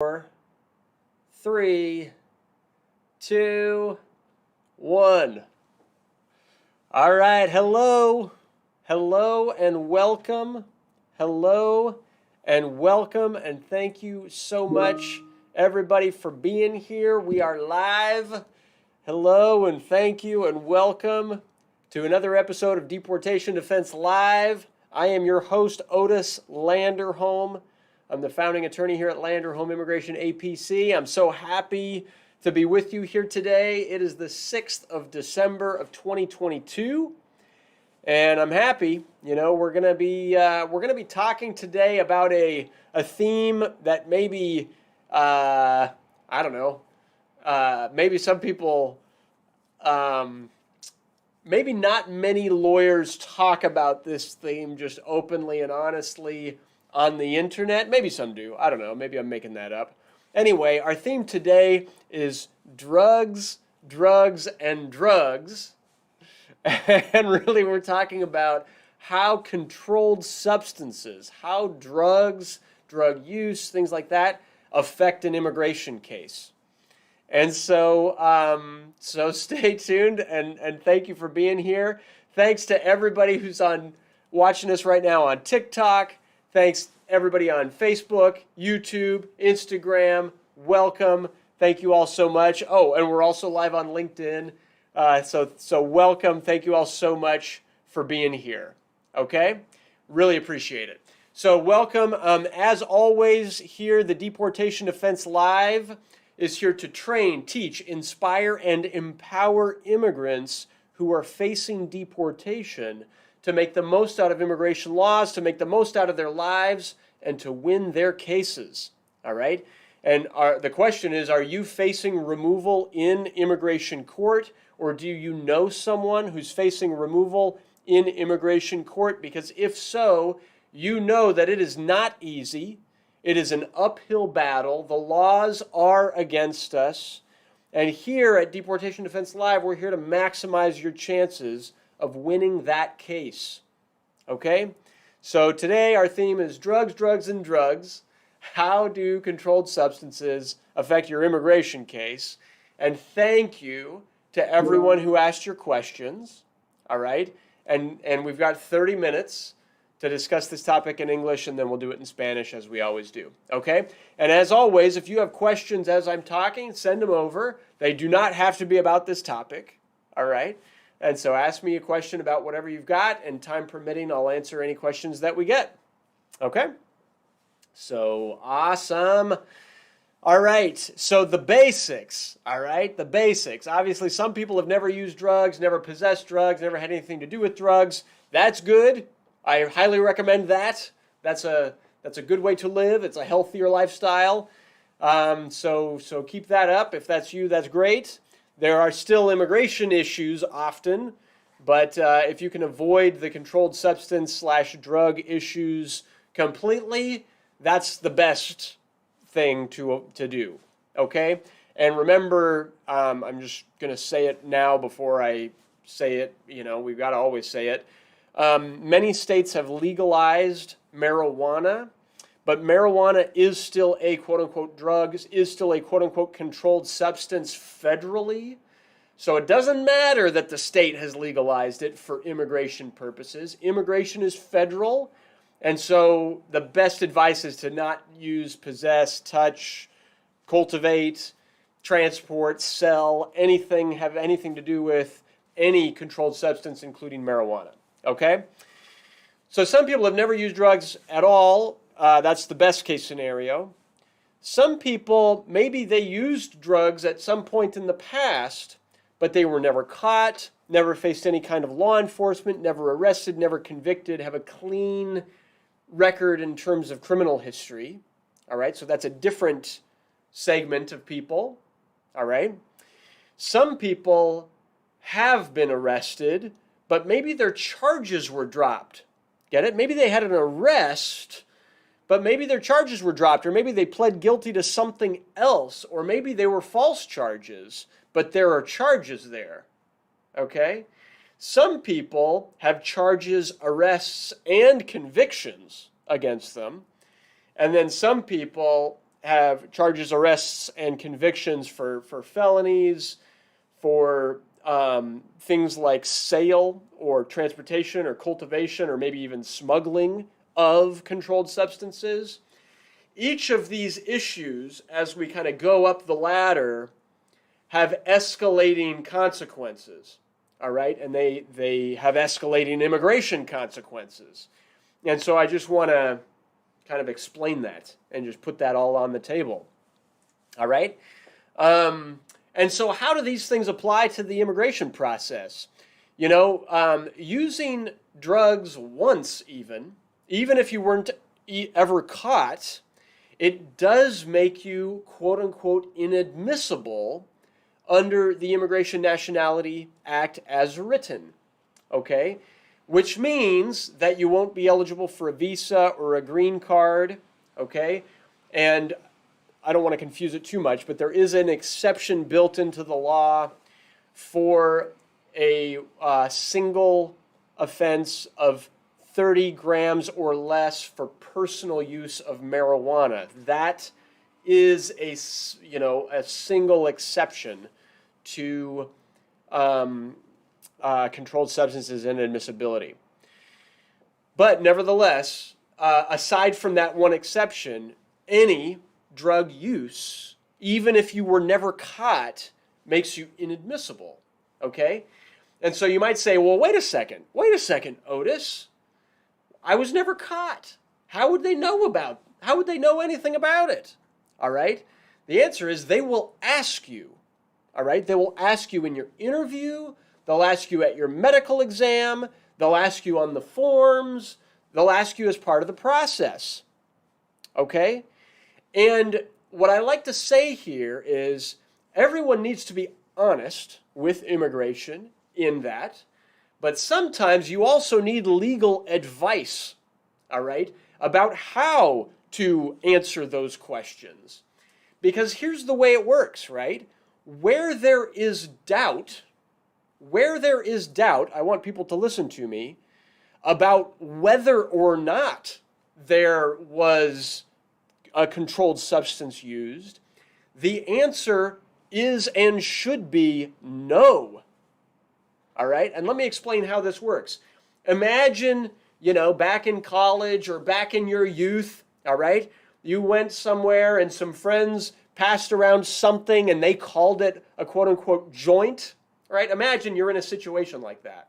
4, 3, 2, 1. All right, hello and welcome. Hello and welcome, and thank you so much, everybody, for being here. We are live. Hello and thank you and welcome to another episode of Deportation Defense Live. I am your host, Otis Landerholm. I'm the founding attorney here at Landerholm Immigration, A.P.C. I'm so happy to be with you here today. It is the 6th of December of 2022, and I'm happy. You know, we're gonna be talking today about a theme that maybe I don't know, maybe some people, maybe not many lawyers talk about this theme just openly and honestly on the internet. Maybe some do. I don't know. Maybe I'm making that up. Anyway, our theme today is drugs, and drugs. And really we're talking about how controlled substances, how drugs, drug use, things like that affect an immigration case. And so stay tuned and thank you for being here. Thanks to everybody who's watching us right now on TikTok. Thanks everybody on Facebook, YouTube, Instagram. Welcome. Thank you all so much. Oh, and we're also live on LinkedIn. So welcome. Thank you all so much for being here. Okay? Really appreciate it. So welcome. As always, here, the Deportation Defense Live is here to train, teach, inspire, and empower immigrants who are facing deportation to make the most out of immigration laws, to make the most out of their lives, and to win their cases. All right? And the question is, are you facing removal in immigration court, or do you know someone who's facing removal in immigration court? Because if so, you know that it is not easy. It is an uphill battle. The laws are against us. And here at Deportation Defense Live, we're here to maximize your chances of winning that case. Okay? So today our theme is drugs, and drugs. How do controlled substances affect your immigration case? And thank you to everyone who asked your questions. All right? And we've got 30 minutes to discuss this topic in English, and then we'll do it in Spanish as we always do. Okay? And as always, if you have questions as I'm talking, send them over. They do not have to be about this topic. All right? And so ask me a question about whatever you've got, and time permitting, I'll answer any questions that we get. Okay? So, awesome. All right, so the basics, all right? The basics. Obviously, some people have never used drugs, never possessed drugs, never had anything to do with drugs. That's good. I highly recommend that. That's a good way to live. It's a healthier lifestyle. So keep that up. If that's you, that's great. There are still immigration issues often, but if you can avoid the controlled substance / drug issues completely, that's the best thing to do, okay? And remember, I'm just going to say it now before I say it. You know, we've got to always say it. Many states have legalized marijuana, but marijuana is still a quote-unquote drug, is still a quote-unquote controlled substance federally. So it doesn't matter that the state has legalized it for immigration purposes. Immigration is federal, and so the best advice is to not use, possess, touch, cultivate, transport, sell, anything, have anything to do with any controlled substance, including marijuana. Okay? So some people have never used drugs at all. That's the best case scenario. Some people, maybe they used drugs at some point in the past, but they were never caught, never faced any kind of law enforcement, never arrested, never convicted, have a clean record in terms of criminal history. All right, so that's a different segment of people. All right. Some people have been arrested, but maybe their charges were dropped. Get it? Maybe they had an arrest, but maybe their charges were dropped, or maybe they pled guilty to something else, or maybe they were false charges, but there are charges there. Okay? Some people have charges, arrests, and convictions against them, and then some people have charges, arrests, and convictions for felonies, for things like sale or transportation or cultivation or maybe even smuggling of controlled substances. Each of these issues, as we kind of go up the ladder, have escalating consequences, all right? And they have escalating immigration consequences. And so I just want to kind of explain that and just put that all on the table, all right? And so how do these things apply to the immigration process? You know, using drugs once even if you weren't ever caught, it does make you, quote unquote, inadmissible under the Immigration Nationality Act as written, okay? Which means that you won't be eligible for a visa or a green card, okay? And I don't want to confuse it too much, but there is an exception built into the law for a single offense of 30 grams or less for personal use of marijuana. That is a single exception to controlled substances and admissibility. But nevertheless, aside from that one exception, any drug use, even if you were never caught, makes you inadmissible, okay? And so you might say, well, wait a second, Otis. I was never caught. How would they know anything about it? All right? The answer is they will ask you, all right? They will ask you in your interview, they'll ask you at your medical exam, they'll ask you on the forms, they'll ask you as part of the process, okay? And what I like to say here is everyone needs to be honest with immigration in that, but sometimes you also need legal advice, all right, about how to answer those questions. Because here's the way it works, right? Where there is doubt, I want people to listen to me, about whether or not there was a controlled substance used, the answer is and should be no. All right? And let me explain how this works. Imagine, back in college or back in your youth, all right? You went somewhere and some friends passed around something and they called it a quote-unquote joint, right? Imagine you're in a situation like that.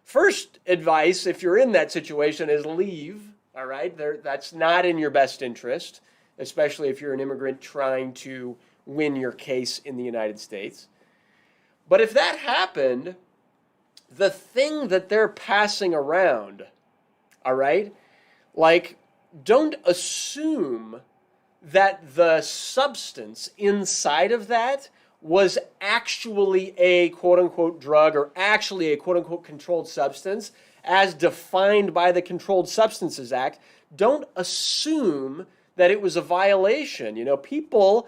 First advice, if you're in that situation, is leave, all right? That's not in your best interest, especially if you're an immigrant trying to win your case in the United States. But if that happened, the thing that they're passing around, all right, like, don't assume that the substance inside of that was actually a quote-unquote drug or actually a quote-unquote controlled substance as defined by the Controlled Substances Act. Don't assume that it was a violation. People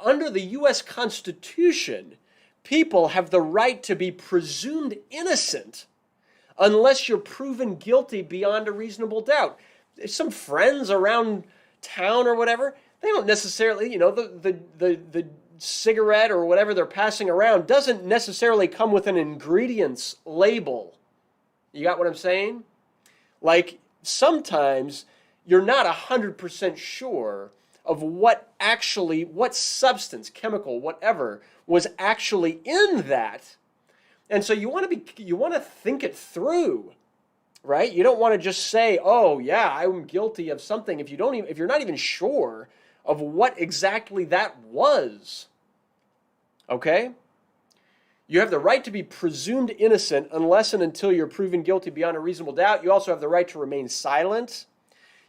under the U.S. Constitution, people have the right to be presumed innocent unless you're proven guilty beyond a reasonable doubt. Some friends around town or whatever, they don't necessarily, the cigarette or whatever they're passing around doesn't necessarily come with an ingredients label. You got what I'm saying? Like, sometimes you're not 100% sure of what substance, chemical, whatever, was actually in that. And so you want to think it through, right? You don't want to just say, "Oh, yeah, I'm guilty of something," if you're not even sure of what exactly that was. Okay? You have the right to be presumed innocent unless and until you're proven guilty beyond a reasonable doubt. You also have the right to remain silent.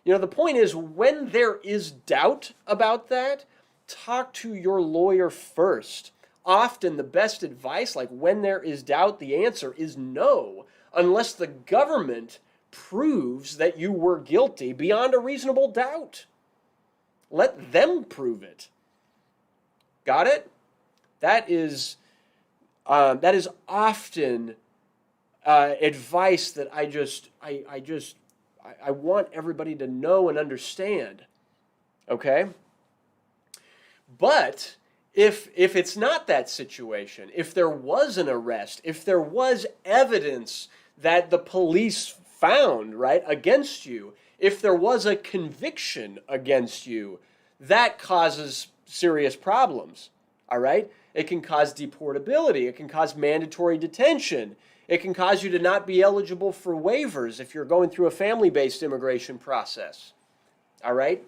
The point is, when there is doubt about that, talk to your lawyer first. Often the best advice, like when there is doubt, the answer is no, unless the government proves that you were guilty beyond a reasonable doubt. Let them prove it. Got it? That is often advice that I want everybody to know and understand. Okay? But if it's not that situation, if there was an arrest, if there was evidence that the police found, right, against you, if there was a conviction against you, that causes serious problems, all right? It can cause deportability. It can cause mandatory detention. It can cause you to not be eligible for waivers if you're going through a family-based immigration process, all right?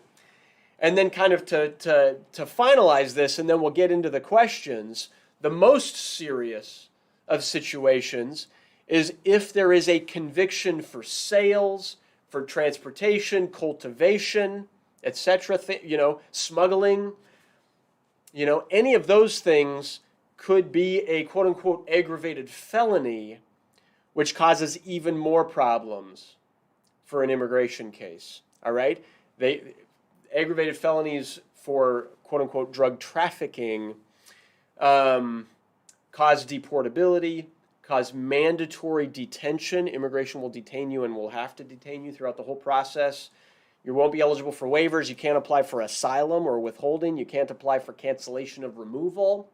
And then kind of to finalize this, and then we'll get into the questions, the most serious of situations is if there is a conviction for sales, for transportation, cultivation, etc., smuggling, any of those things could be a quote-unquote aggravated felony, which causes even more problems for an immigration case, all right? Aggravated felonies for quote-unquote drug trafficking cause deportability, cause mandatory detention. Immigration will detain you and will have to detain you throughout the whole process. You won't be eligible for waivers. You can't apply for asylum or withholding. You can't apply for cancellation of removal.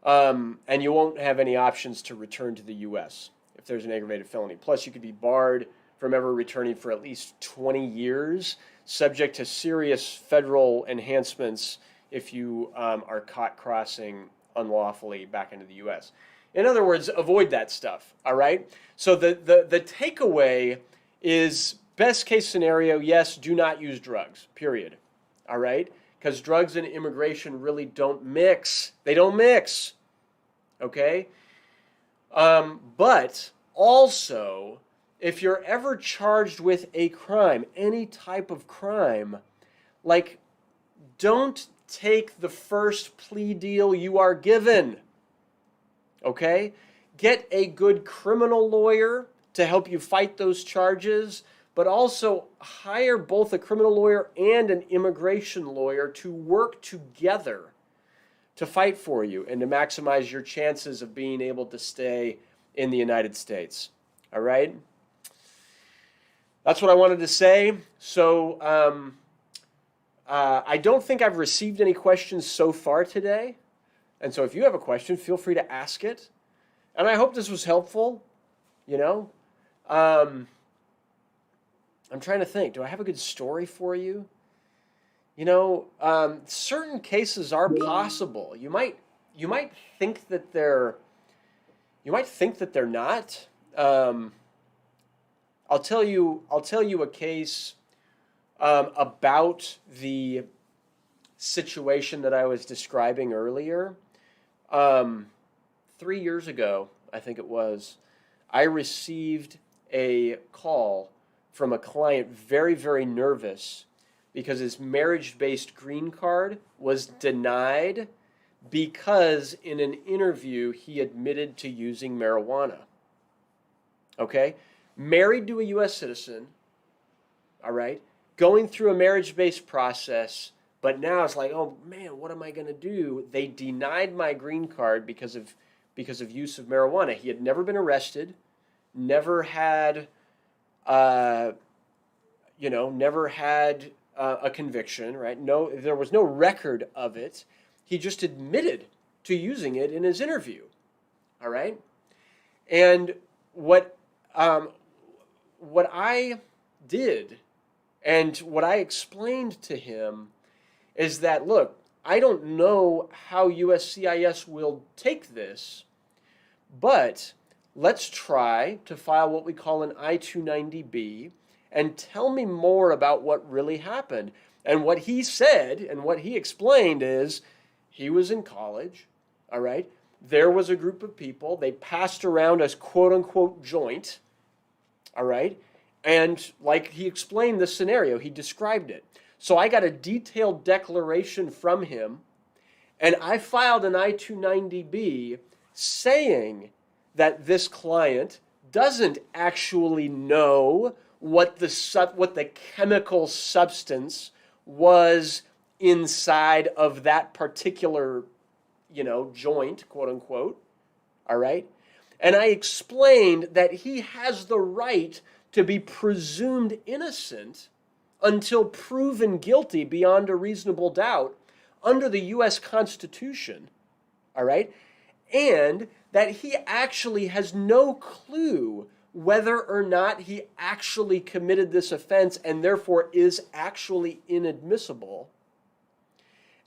And you won't have any options to return to the U.S. if there's an aggravated felony. Plus, you could be barred from ever returning for at least 20 years, subject to serious federal enhancements if you are caught crossing unlawfully back into the U.S. In other words, avoid that stuff, all right? So the takeaway is best case scenario, yes, do not use drugs, period, all right? Because drugs and immigration really don't mix. They don't mix, okay? But also, if you're ever charged with a crime, any type of crime, like, don't take the first plea deal you are given, okay? Get a good criminal lawyer to help you fight those charges, but also hire both a criminal lawyer and an immigration lawyer to work together to fight for you and to maximize your chances of being able to stay in the United States, all right? That's what I wanted to say. So I don't think I've received any questions so far today. And so if you have a question, feel free to ask it. And I hope this was helpful, I'm trying to think. Do I have a good story for you? Certain cases are possible. You might think that they're not. I'll tell you a case about the situation that I was describing earlier. 3 years ago, I think it was, I received a call from a client very, very nervous because his marriage-based green card was denied because in an interview he admitted to using marijuana. Okay? Married to a U.S. citizen, all right, going through a marriage-based process, but now it's like, oh man, what am I going to do? They denied my green card because of use of marijuana. He had never been arrested, never had a conviction, right? No, there was no record of it. He just admitted to using it in his interview, all right? And what I did and what I explained to him is that, look, I don't know how USCIS will take this, but let's try to file what we call an I-290B and tell me more about what really happened. And what he said and what he explained is he was in college, all right? There was a group of people. They passed around a quote-unquote joint, all right? And like he explained the scenario, he described it. So I got a detailed declaration from him, and I filed an I-290B saying that this client doesn't actually know what the chemical substance was inside of that particular, joint, quote unquote, all right? And I explained that he has the right to be presumed innocent until proven guilty beyond a reasonable doubt under the U.S. Constitution, all right, and that he actually has no clue whether or not he actually committed this offense and therefore is actually inadmissible.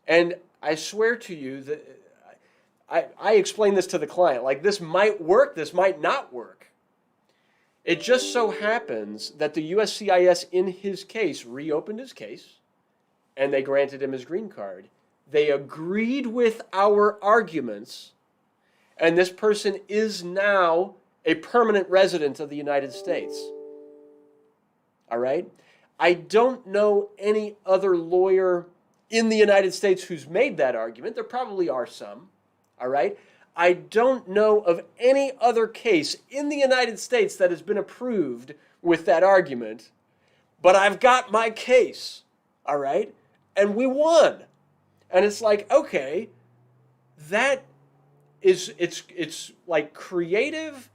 And I swear to you that I explained this to the client, like this might work, this might not work. It just so happens that the USCIS in his case reopened his case and they granted him his green card. They agreed with our arguments, and this person is now a permanent resident of the United States. All right? I don't know any other lawyer in the United States who's made that argument. There probably are some. All right? I don't know of any other case in the United States that has been approved with that argument, but I've got my case. All right? And we won. And it's like, okay, that is, it's like creative.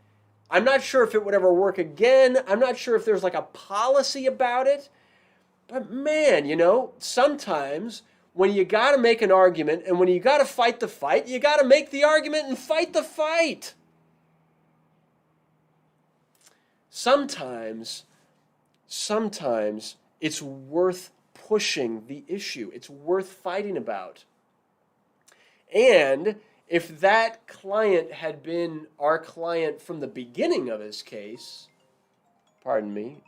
I'm not sure if it would ever work again. I'm not sure if there's like a policy about it. But man, you know, sometimes when you got to make an argument and when you got to fight the fight, you got to make the argument and fight the fight. Sometimes it's worth pushing the issue. It's worth fighting about. And if that client had been our client from the beginning of his case, pardon me,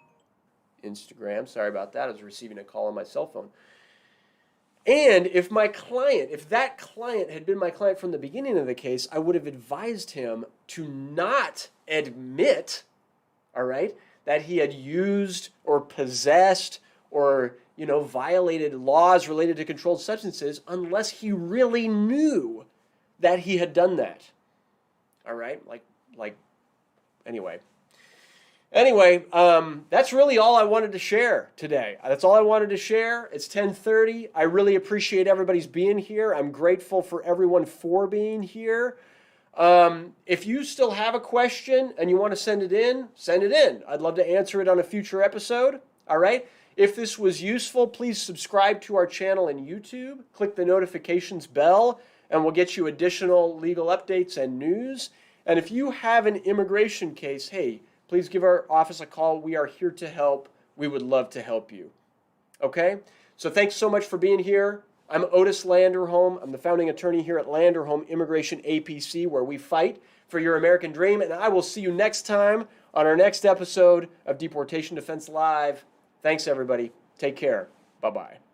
Instagram, sorry about that, I was receiving a call on my cell phone. And if that client had been my client from the beginning of the case, I would have advised him to not admit, all right, that he had used or possessed or, you know, violated laws related to controlled substances unless he really knew that he had done that. All right? Anyway, that's really all I wanted to share today. That's all I wanted to share. It's 10:30. I really appreciate everybody's being here. I'm grateful for everyone for being here. If you still have a question and you want to send it in, send it in. I'd love to answer it on a future episode. All right? If this was useful, please subscribe to our channel in YouTube. Click the notifications bell, and we'll get you additional legal updates and news. And if you have an immigration case, hey, please give our office a call. We are here to help. We would love to help you. Okay? So thanks so much for being here. I'm Otis Landerholm. I'm the founding attorney here at Landerholm Immigration, A.P.C, where we fight for your American dream. And I will see you next time on our next episode of Deportation Defense Live. Thanks, everybody. Take care. Bye-bye.